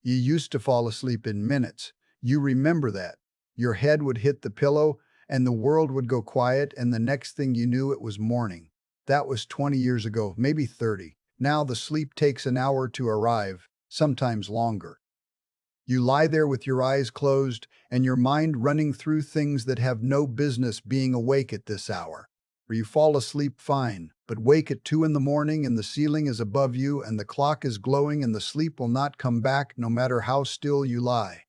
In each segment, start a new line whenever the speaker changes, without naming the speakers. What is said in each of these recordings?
You used to fall asleep in minutes. You remember that. Your head would hit the pillow, and the world would go quiet, and the next thing you knew, it was morning. That was 20 years ago, maybe 30. Now the sleep takes an hour to arrive, sometimes longer. You lie there with your eyes closed and your mind running through things that have no business being awake at this hour. Or you fall asleep fine, but wake at 2 in the morning and the ceiling is above you and the clock is glowing and the sleep will not come back no matter how still you lie.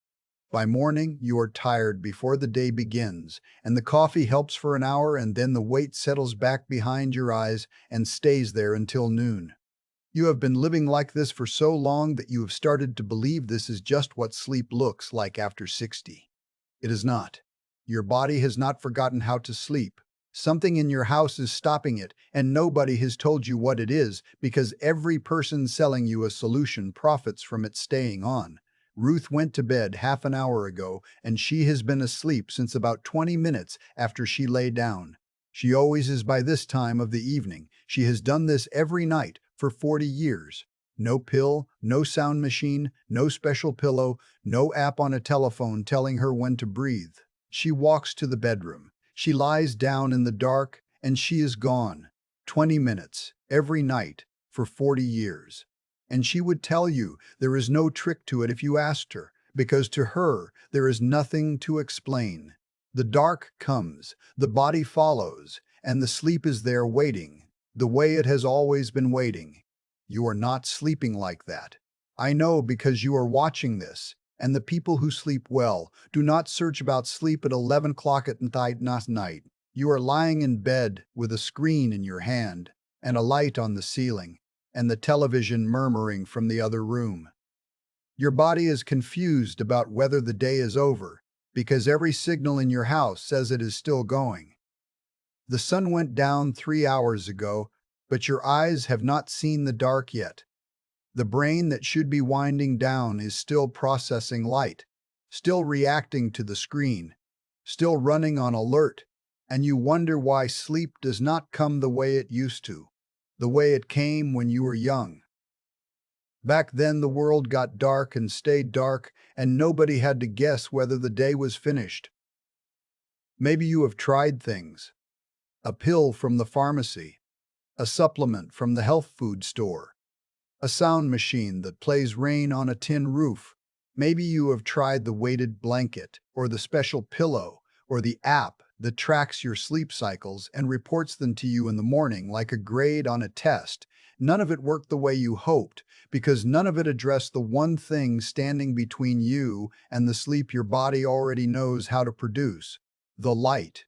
By morning, you are tired before the day begins, and the coffee helps for an hour and then the weight settles back behind your eyes and stays there until noon. You have been living like this for so long that you have started to believe this is just what sleep looks like after 60. It is not. Your body has not forgotten how to sleep. Something in your house is stopping it, and nobody has told you what it is because every person selling you a solution profits from it staying on. Ruth went to bed half an hour ago, and she has been asleep since about 20 minutes after she lay down. She always is by this time of the evening. She has done this every night for 40 years. No pill, no sound machine, no special pillow, no app on a telephone telling her when to breathe. She walks to the bedroom. She lies down in the dark, and she is gone. 20 minutes, every night, for 40 years. And she would tell you there is no trick to it if you asked her, because to her there is nothing to explain. The dark comes, the body follows, and the sleep is there waiting, the way it has always been waiting. You are not sleeping like that. I know because you are watching this, and the people who sleep well do not search about sleep at 11 o'clock at night. You are lying in bed with a screen in your hand and a light on the ceiling and the television murmuring from the other room. Your body is confused about whether the day is over because every signal in your house says it is still going. The sun went down 3 hours ago, but your eyes have not seen the dark yet. The brain that should be winding down is still processing light, still reacting to the screen, still running on alert, and you wonder why sleep does not come the way it used to, the way it came when you were young. Back then the world got dark and stayed dark, and nobody had to guess whether the day was finished. Maybe you have tried things. A pill from the pharmacy, a supplement from the health food store, a sound machine that plays rain on a tin roof. Maybe you have tried the weighted blanket, or the special pillow, or the app that tracks your sleep cycles and reports them to you in the morning like a grade on a test. None of it worked the way you hoped, because none of it addressed the one thing standing between you and the sleep your body already knows how to produce: the light.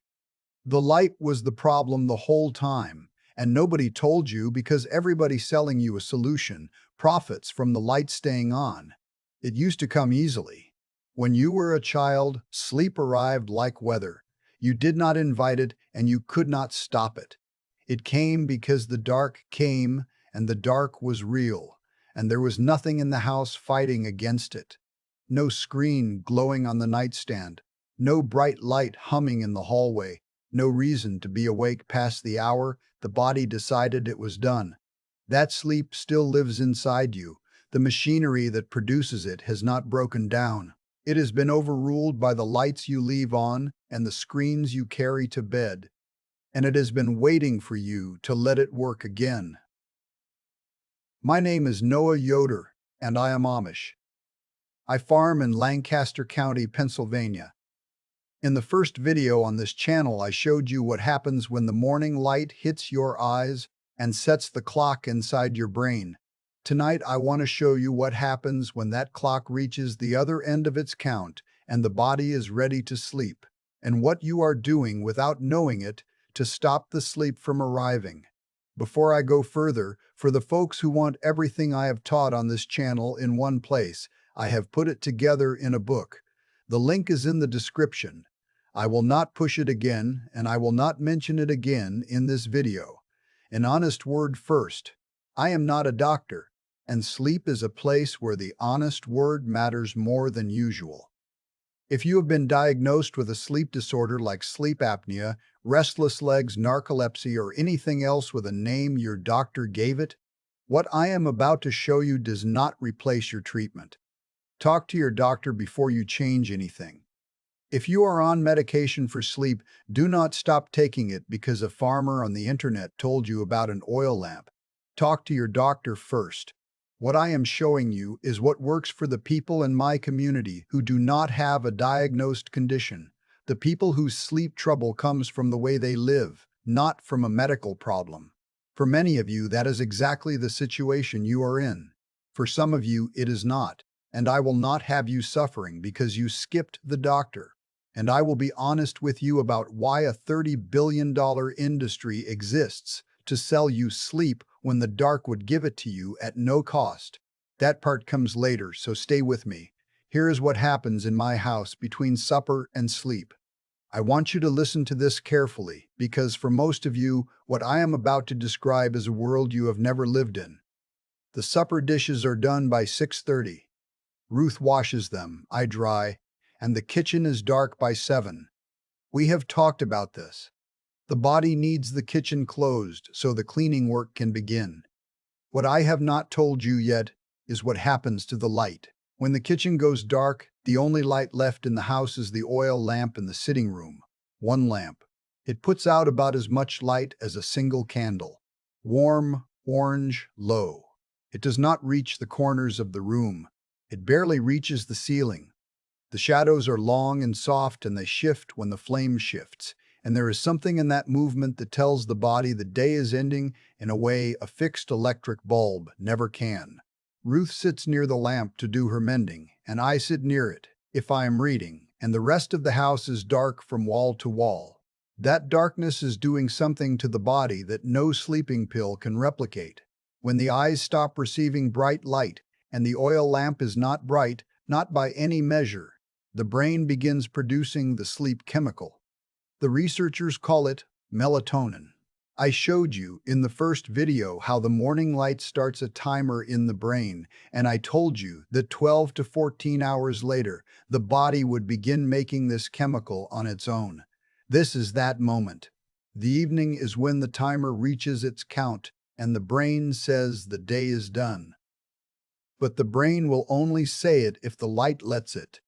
The light was the problem the whole time, and nobody told you because everybody selling you a solution profits from the light staying on. It used to come easily. When you were a child, sleep arrived like weather. You did not invite it, and you could not stop it. It came because the dark came, and the dark was real, and there was nothing in the house fighting against it. No screen glowing on the nightstand, no bright light humming in the hallway, no reason to be awake past the hour the body decided it was done. That sleep still lives inside you. The machinery that produces it has not broken down. It has been overruled by the lights you leave on and the screens you carry to bed, and it has been waiting for you to let it work again. My name is Yoder, and I am Amish. I farm in Lancaster County, Pennsylvania. In the first video on this channel, I showed you what happens when the morning light hits your eyes and sets the clock inside your brain. Tonight, I want to show you what happens when that clock reaches the other end of its count and the body is ready to sleep, and what you are doing without knowing it to stop the sleep from arriving. Before I go further, for the folks who want everything I have taught on this channel in one place, I have put it together in a book. The link is in the description. I will not push it again, and I will not mention it again in this video. An honest word first. I am not a doctor, and sleep is a place where the honest word matters more than usual. If you have been diagnosed with a sleep disorder like sleep apnea, restless legs, narcolepsy, or anything else with a name your doctor gave it, what I am about to show you does not replace your treatment. Talk to your doctor before you change anything. If you are on medication for sleep, do not stop taking it because a farmer on the internet told you about an oil lamp. Talk to your doctor first. What I am showing you is what works for the people in my community who do not have a diagnosed condition. The people whose sleep trouble comes from the way they live, not from a medical problem. For many of you, that is exactly the situation you are in. For some of you, it is not. And I will not have you suffering because you skipped the doctor. And I will be honest with you about why a $30 billion industry exists to sell you sleep when the dark would give it to you at no cost. That part comes later, so stay with me. Here is what happens in my house between supper and sleep. I want you to listen to this carefully because for most of you, what I am about to describe is a world you have never lived in. The supper dishes are done by 6:30. Ruth washes them, I dry, and the kitchen is dark by 7. We have talked about this. The body needs the kitchen closed so the cleaning work can begin. What I have not told you yet is what happens to the light. When the kitchen goes dark, the only light left in the house is the oil lamp in the sitting room. One lamp. It puts out about as much light as a single candle. Warm, orange, low. It does not reach the corners of the room. It barely reaches the ceiling. The shadows are long and soft and they shift when the flame shifts. And there is something in that movement that tells the body the day is ending in a way a fixed electric bulb never can. Ruth sits near the lamp to do her mending, and I sit near it, if I am reading, and the rest of the house is dark from wall to wall. That darkness is doing something to the body that no sleeping pill can replicate. When the eyes stop receiving bright light, and the oil lamp is not bright, not by any measure, the brain begins producing the sleep chemical. The researchers call it melatonin. I showed you in the first video how the morning light starts a timer in the brain, and I told you that 12 to 14 hours later, the body would begin making this chemical on its own. This is that moment. The evening is when the timer reaches its count, and the brain says the day is done. But the brain will only say it if the light lets it.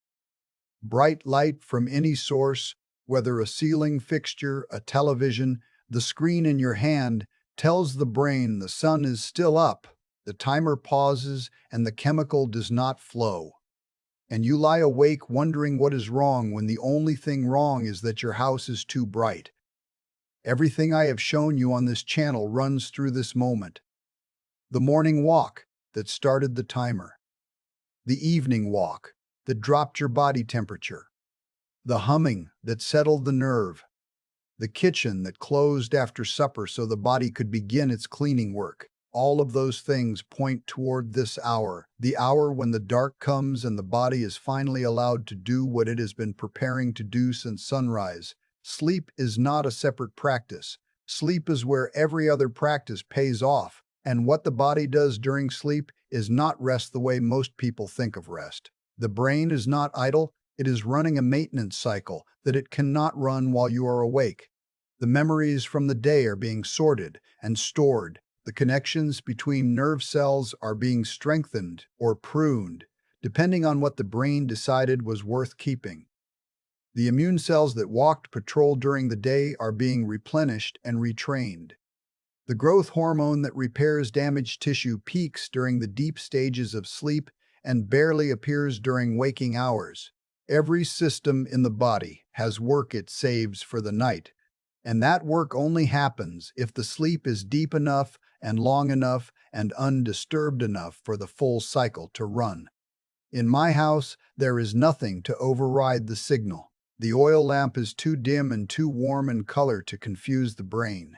Bright light from any source, whether a ceiling fixture, a television, the screen in your hand, tells the brain the sun is still up, the timer pauses, and the chemical does not flow. And you lie awake wondering what is wrong when the only thing wrong is that your house is too bright. Everything I have shown you on this channel runs through this moment. The morning walk that started the timer. The evening walk that dropped your body temperature. The humming that settled the nerve. The kitchen that closed after supper so the body could begin its cleaning work. All of those things point toward this hour, the hour when the dark comes and the body is finally allowed to do what it has been preparing to do since sunrise. Sleep is not a separate practice. Sleep is where every other practice pays off, and what the body does during sleep is not rest the way most people think of rest. The brain is not idle, it is running a maintenance cycle that it cannot run while you are awake. The memories from the day are being sorted and stored. The connections between nerve cells are being strengthened or pruned, depending on what the brain decided was worth keeping. The immune cells that walked patrol during the day are being replenished and retrained. The growth hormone that repairs damaged tissue peaks during the deep stages of sleep and barely appears during waking hours. Every system in the body has work it saves for the night, and that work only happens if the sleep is deep enough and long enough and undisturbed enough for the full cycle to run. In my house, there is nothing to override the signal. The oil lamp is too dim and too warm in color to confuse the brain.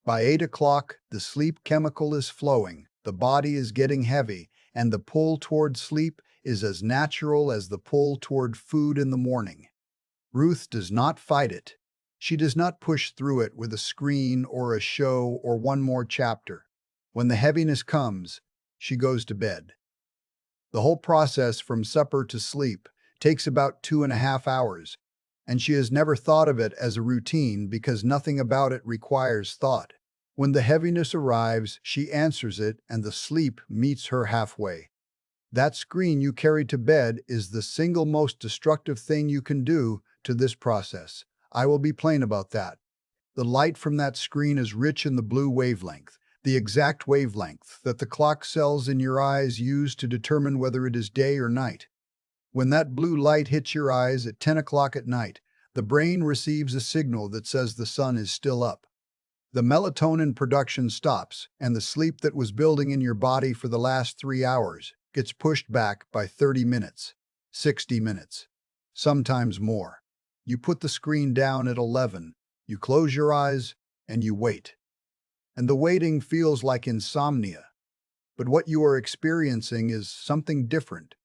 By 8 o'clock, the sleep chemical is flowing, the body is getting heavy, and the pull toward sleep is as natural as the pull toward food in the morning. Ruth does not fight it. She does not push through it with a screen or a show or one more chapter. When the heaviness comes, she goes to bed. The whole process from supper to sleep takes about 2.5 hours, and she has never thought of it as a routine because nothing about it requires thought. When the heaviness arrives, she answers it and the sleep meets her halfway. That screen you carry to bed is the single most destructive thing you can do to this process. I will be plain about that. The light from that screen is rich in the blue wavelength, the exact wavelength that the clock cells in your eyes use to determine whether it is day or night. When that blue light hits your eyes at 10 o'clock at night, the brain receives a signal that says the sun is still up. The melatonin production stops, and the sleep that was building in your body for the last 3 hours gets pushed back by 30 minutes, 60 minutes, sometimes more. You put the screen down at 11, you close your eyes, and you wait. And the waiting feels like insomnia. But what you are experiencing is something different.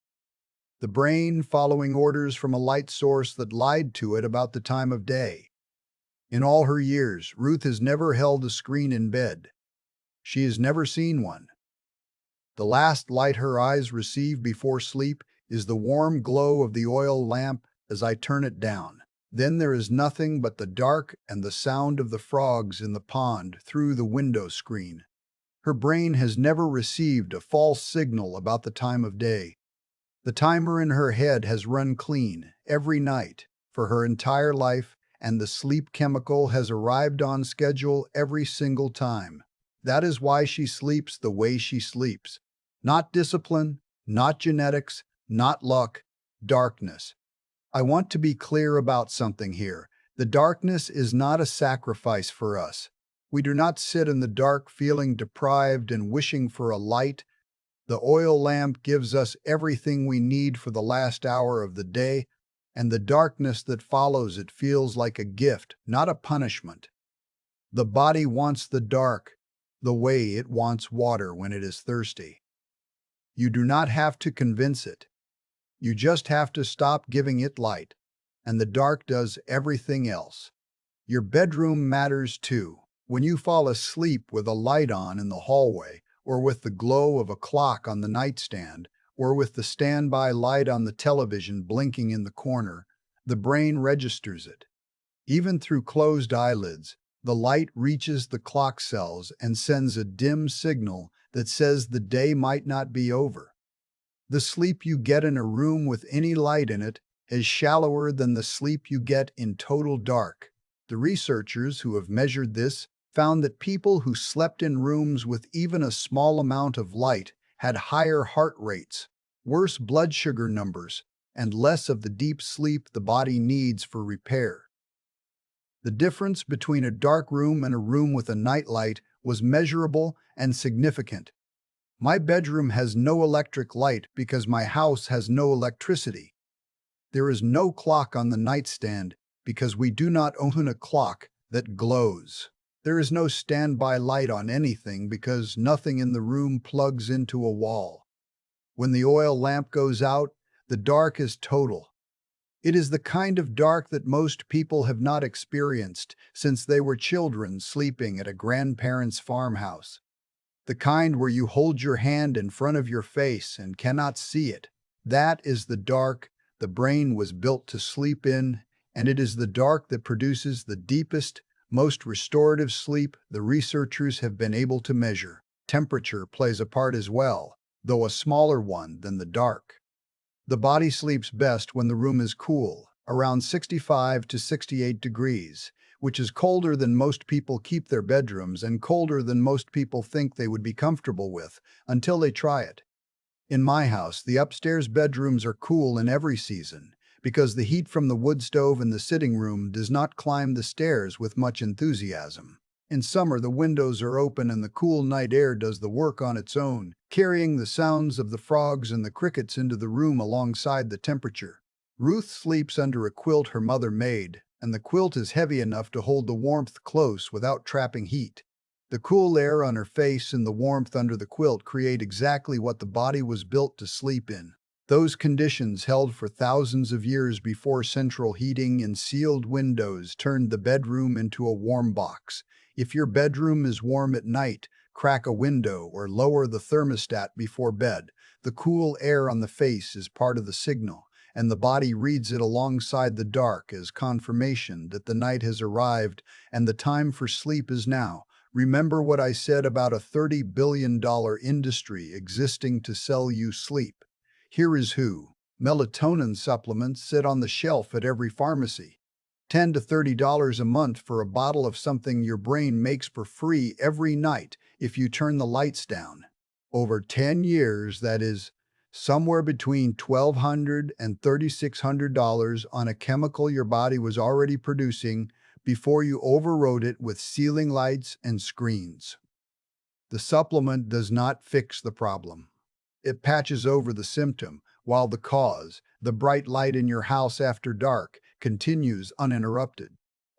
The brain following orders from a light source that lied to it about the time of day. In all her years, Ruth has never held a screen in bed. She has never seen one. The last light her eyes receive before sleep is the warm glow of the oil lamp as I turn it down. Then there is nothing but the dark and the sound of the frogs in the pond through the window screen. Her brain has never received a false signal about the time of day. The timer in her head has run clean every night for her entire life, and the sleep chemical has arrived on schedule every single time. That is why she sleeps the way she sleeps. Not discipline, not genetics, not luck, darkness. I want to be clear about something here. The darkness is not a sacrifice for us. We do not sit in the dark feeling deprived and wishing for a light. The oil lamp gives us everything we need for the last hour of the day, and the darkness that follows it feels like a gift, not a punishment. The body wants the dark, the way it wants water when it is thirsty. You do not have to convince it. You just have to stop giving it light, and the dark does everything else. Your bedroom matters too. When you fall asleep with a light on in the hallway, or with the glow of a clock on the nightstand, or with the standby light on the television blinking in the corner, the brain registers it. Even through closed eyelids, the light reaches the clock cells and sends a dim signal that says the day might not be over. The sleep you get in a room with any light in it is shallower than the sleep you get in total dark. The researchers who have measured this found that people who slept in rooms with even a small amount of light had higher heart rates, worse blood sugar numbers, and less of the deep sleep the body needs for repair. The difference between a dark room and a room with a nightlight was measurable and significant. My bedroom has no electric light because my house has no electricity. There is no clock on the nightstand because we do not own a clock that glows. There is no standby light on anything because nothing in the room plugs into a wall. When the oil lamp goes out, the dark is total. It is the kind of dark that most people have not experienced since they were children sleeping at a grandparent's farmhouse. The kind where you hold your hand in front of your face and cannot see it. That is the dark the brain was built to sleep in, and it is the dark that produces the deepest, most restorative sleep the researchers have been able to measure. Temperature plays a part as well, though a smaller one than the dark. The body sleeps best when the room is cool, around 65 to 68 degrees, which is colder than most people keep their bedrooms and colder than most people think they would be comfortable with until they try it. In my house, the upstairs bedrooms are cool in every season because the heat from the wood stove in the sitting room does not climb the stairs with much enthusiasm. In summer, the windows are open and the cool night air does the work on its own, carrying the sounds of the frogs and the crickets into the room alongside the temperature. Ruth sleeps under a quilt her mother made, and the quilt is heavy enough to hold the warmth close without trapping heat. The cool air on her face and the warmth under the quilt create exactly what the body was built to sleep in. Those conditions held for thousands of years before central heating and sealed windows turned the bedroom into a warm box. If your bedroom is warm at night, crack a window or lower the thermostat before bed. The cool air on the face is part of the signal, and the body reads it alongside the dark as confirmation that the night has arrived and the time for sleep is now. Remember what I said about a $30 billion industry existing to sell you sleep. Here is who. Melatonin supplements sit on the shelf at every pharmacy. $10 to $30 a month for a bottle of something your brain makes for free every night if you turn the lights down. Over 10 years, that is, somewhere between $1,200 and $3,600 on a chemical your body was already producing before you overrode it with ceiling lights and screens. The supplement does not fix the problem. It patches over the symptom, while the cause, the bright light in your house after dark, continues uninterrupted.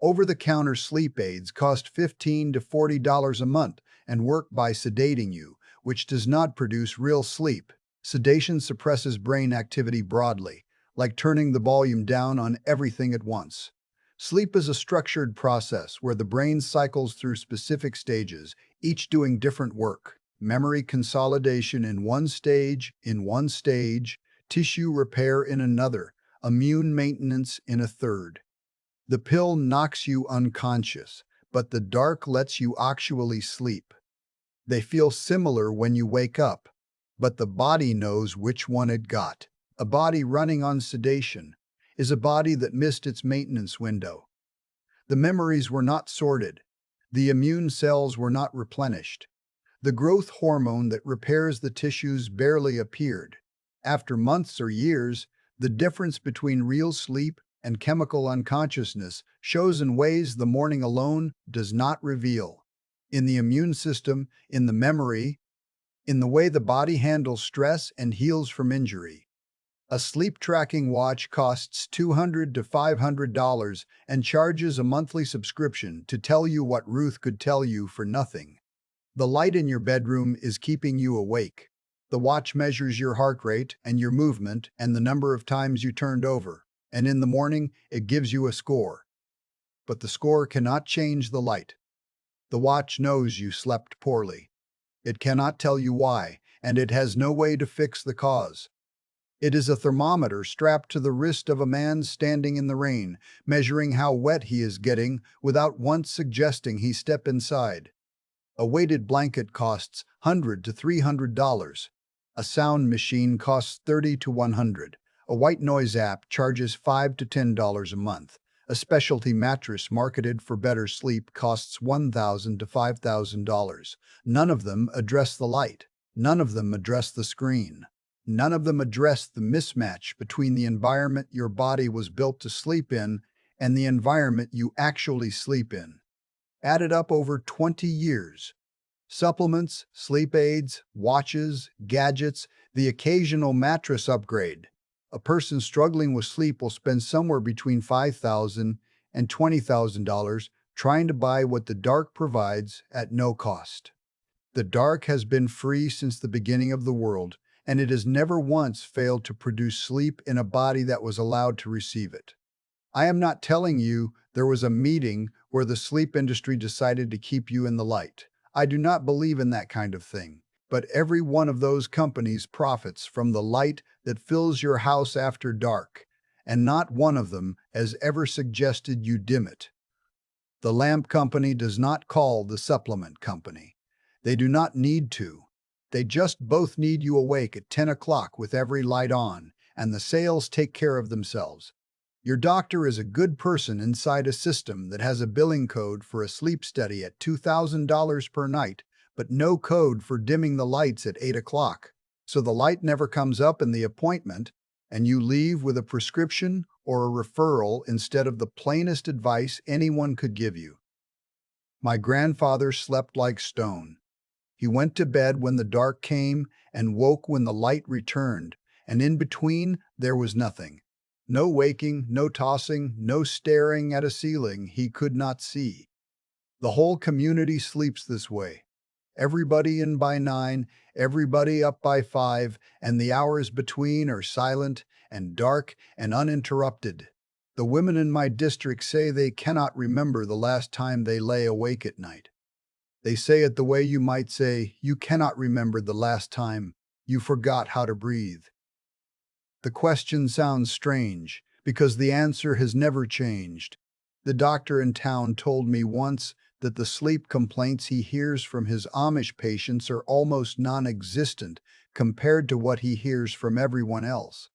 Over-the-counter sleep aids cost $15 to $40 a month and work by sedating you, which does not produce real sleep. Sedation suppresses brain activity broadly, like turning the volume down on everything at once. Sleep is a structured process where the brain cycles through specific stages, each doing different work. Memory consolidation in one stage, tissue repair in another, immune maintenance in a third. The pill knocks you unconscious, but the dark lets you actually sleep. They feel similar when you wake up, but the body knows which one it got. A body running on sedation is a body that missed its maintenance window. The memories were not sorted. The immune cells were not replenished. The growth hormone that repairs the tissues barely appeared. After months or years, the difference between real sleep and chemical unconsciousness shows in ways the morning alone does not reveal. In the immune system, in the memory, in the way the body handles stress and heals from injury. A sleep tracking watch costs $200 to $500 and charges a monthly subscription to tell you what Ruth could tell you for nothing. The light in your bedroom is keeping you awake. The watch measures your heart rate and your movement and the number of times you turned over, and in the morning it gives you a score. But the score cannot change the light. The watch knows you slept poorly. It cannot tell you why, and it has no way to fix the cause. It is a thermometer strapped to the wrist of a man standing in the rain, measuring how wet he is getting without once suggesting he step inside. A weighted blanket costs $100 to $300. A sound machine costs $30 to $100. A white noise app charges $5 to $10 a month. A specialty mattress marketed for better sleep costs $1,000 to $5,000. None of them address the light. None of them address the screen. None of them address the mismatch between the environment your body was built to sleep in and the environment you actually sleep in. Added up over 20 years. Supplements, sleep aids, watches, gadgets, the occasional mattress upgrade. A person struggling with sleep will spend somewhere between $5,000 and $20,000 trying to buy what the dark provides at no cost. The dark has been free since the beginning of the world, and it has never once failed to produce sleep in a body that was allowed to receive it. I am not telling you there was a meeting where the sleep industry decided to keep you in the light. I do not believe in that kind of thing. But every one of those companies profits from the light that fills your house after dark, and not one of them has ever suggested you dim it. The lamp company does not call the supplement company. They do not need to. They just both need you awake at 10 o'clock with every light on, and the sales take care of themselves. Your doctor is a good person inside a system that has a billing code for a sleep study at $2,000 per night, but no code for dimming the lights at 8 o'clock. So the light never comes up in the appointment, and you leave with a prescription or a referral instead of the plainest advice anyone could give you. My grandfather slept like stone. He went to bed when the dark came and woke when the light returned, and in between there was nothing. No waking, no tossing, no staring at a ceiling he could not see. The whole community sleeps this way. Everybody in by 9, everybody up by 5, and the hours between are silent and dark and uninterrupted. The women in my district say they cannot remember the last time they lay awake at night. They say it the way you might say, you cannot remember the last time you forgot how to breathe. The question sounds strange because the answer has never changed. The doctor in town told me once that the sleep complaints he hears from his Amish patients are almost non-existent compared to what he hears from everyone else.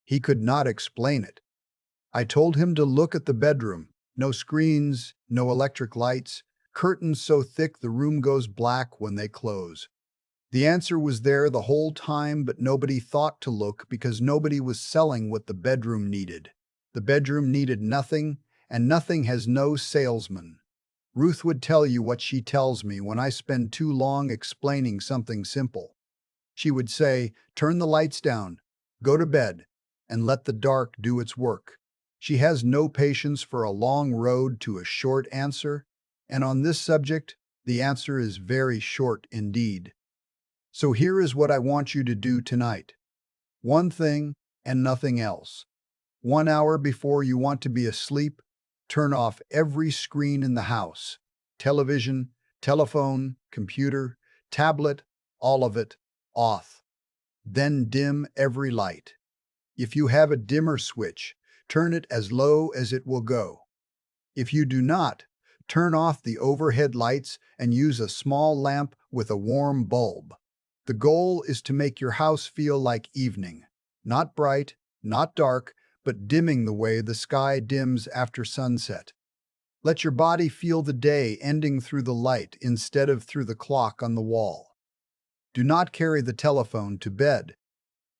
He could not explain it. I told him to look at the bedroom. No screens, no electric lights, curtains so thick the room goes black when they close. The answer was there the whole time, but nobody thought to look because nobody was selling what the bedroom needed. The bedroom needed nothing, and nothing has no salesman. Ruth would tell you what she tells me when I spend too long explaining something simple. She would say, turn the lights down, go to bed, and let the dark do its work. She has no patience for a long road to a short answer, and on this subject, the answer is very short indeed. So here is what I want you to do tonight. One thing and nothing else. 1 hour before you want to be asleep, turn off every screen in the house. Television, telephone, computer, tablet, all of it, off. Then dim every light. If you have a dimmer switch, turn it as low as it will go. If you do not, turn off the overhead lights and use a small lamp with a warm bulb. The goal is to make your house feel like evening, not bright, not dark, but dimming the way the sky dims after sunset. Let your body feel the day ending through the light instead of through the clock on the wall. Do not carry the telephone to bed.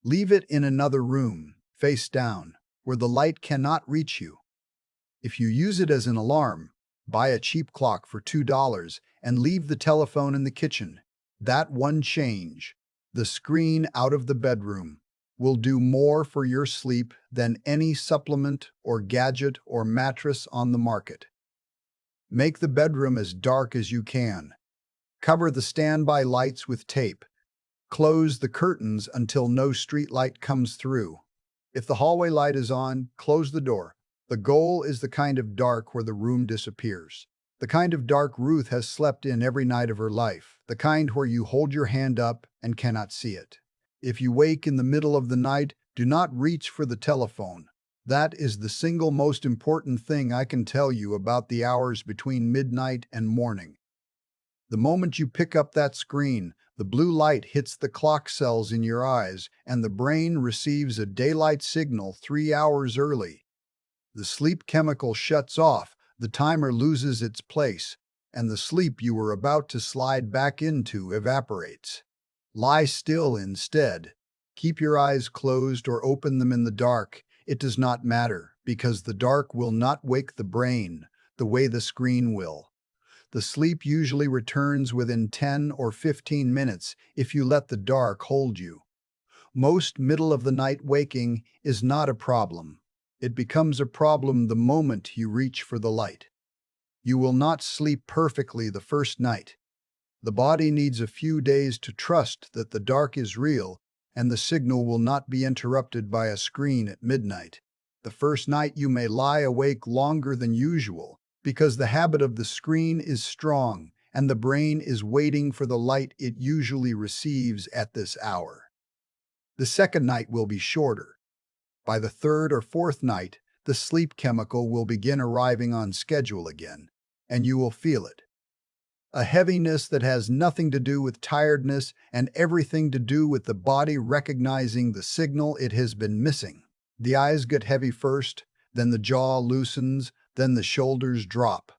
Leave it in another room, face down, where the light cannot reach you. If you use it as an alarm, buy a cheap clock for $2 and leave the telephone in the kitchen. That one change, the screen out of the bedroom, will do more for your sleep than any supplement or gadget or mattress on the market. Make the bedroom as dark as you can. Cover the standby lights with tape. Close the curtains until no street light comes through. If the hallway light is on, close the door. The goal is the kind of dark where the room disappears. The kind of dark Ruth has slept in every night of her life. The kind where you hold your hand up and cannot see it. If you wake in the middle of the night, do not reach for the telephone. That is the single most important thing I can tell you about the hours between midnight and morning. The moment you pick up that screen, the blue light hits the clock cells in your eyes, and the brain receives a daylight signal 3 hours early. The sleep chemical shuts off, the timer loses its place, and the sleep you were about to slide back into evaporates. Lie still instead. Keep your eyes closed or open them in the dark. It does not matter, because the dark will not wake the brain the way the screen will. The sleep usually returns within 10 or 15 minutes if you let the dark hold you. Most middle-of-the-night waking is not a problem. It becomes a problem the moment you reach for the light. You will not sleep perfectly the first night. The body needs a few days to trust that the dark is real and the signal will not be interrupted by a screen at midnight. The first night you may lie awake longer than usual because the habit of the screen is strong and the brain is waiting for the light it usually receives at this hour. The second night will be shorter. By the third or fourth night, the sleep chemical will begin arriving on schedule again, and you will feel it. A heaviness that has nothing to do with tiredness and everything to do with the body recognizing the signal it has been missing. The eyes get heavy first, then the jaw loosens, then the shoulders drop.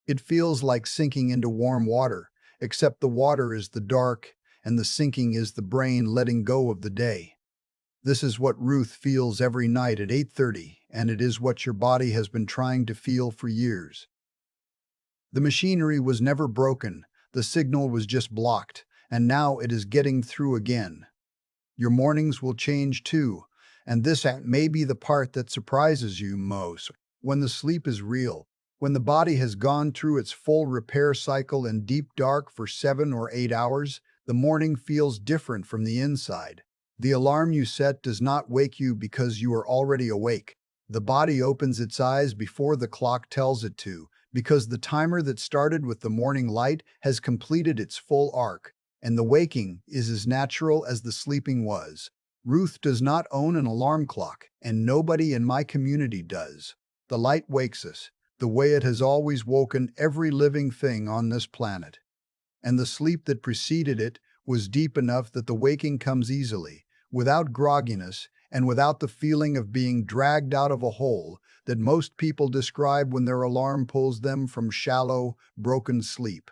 It feels like sinking into warm water, except the water is the dark and the sinking is the brain letting go of the day. This is what Ruth feels every night at 8:30, and it is what your body has been trying to feel for years. The machinery was never broken, the signal was just blocked, and now it is getting through again. Your mornings will change too, and this may be the part that surprises you most. When the sleep is real, when the body has gone through its full repair cycle in deep dark for 7 or 8 hours, the morning feels different from the inside. The alarm you set does not wake you because you are already awake. The body opens its eyes before the clock tells it to, because the timer that started with the morning light has completed its full arc, and the waking is as natural as the sleeping was. Ruth does not own an alarm clock, and nobody in my community does. The light wakes us, the way it has always woken every living thing on this planet. And the sleep that preceded it was deep enough that the waking comes easily, without grogginess, and without the feeling of being dragged out of a hole that most people describe when their alarm pulls them from shallow, broken sleep.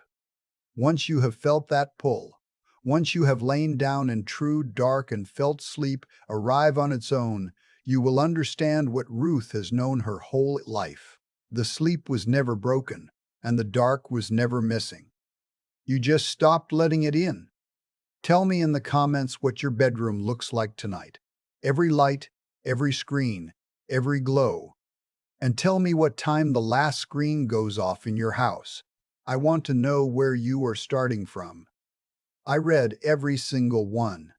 Once you have felt that pull, once you have lain down in true, dark, and felt sleep arrive on its own, you will understand what Ruth has known her whole life. The sleep was never broken, and the dark was never missing. You just stopped letting it in. Tell me in the comments what your bedroom looks like tonight. Every light, every screen, every glow. And tell me what time the last screen goes off in your house. I want to know where you are starting from. I read every single one.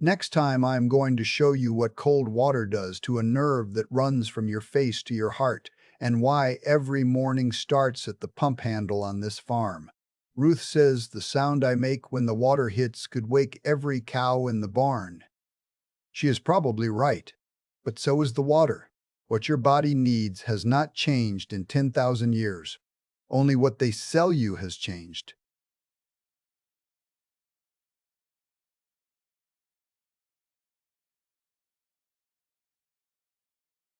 Next time, I am going to show you what cold water does to a nerve that runs from your face to your heart, and why every morning starts at the pump handle on this farm. Ruth says the sound I make when the water hits could wake every cow in the barn. She is probably right, but so is the water. What your body needs has not changed in 10,000 years. Only what they sell you has changed.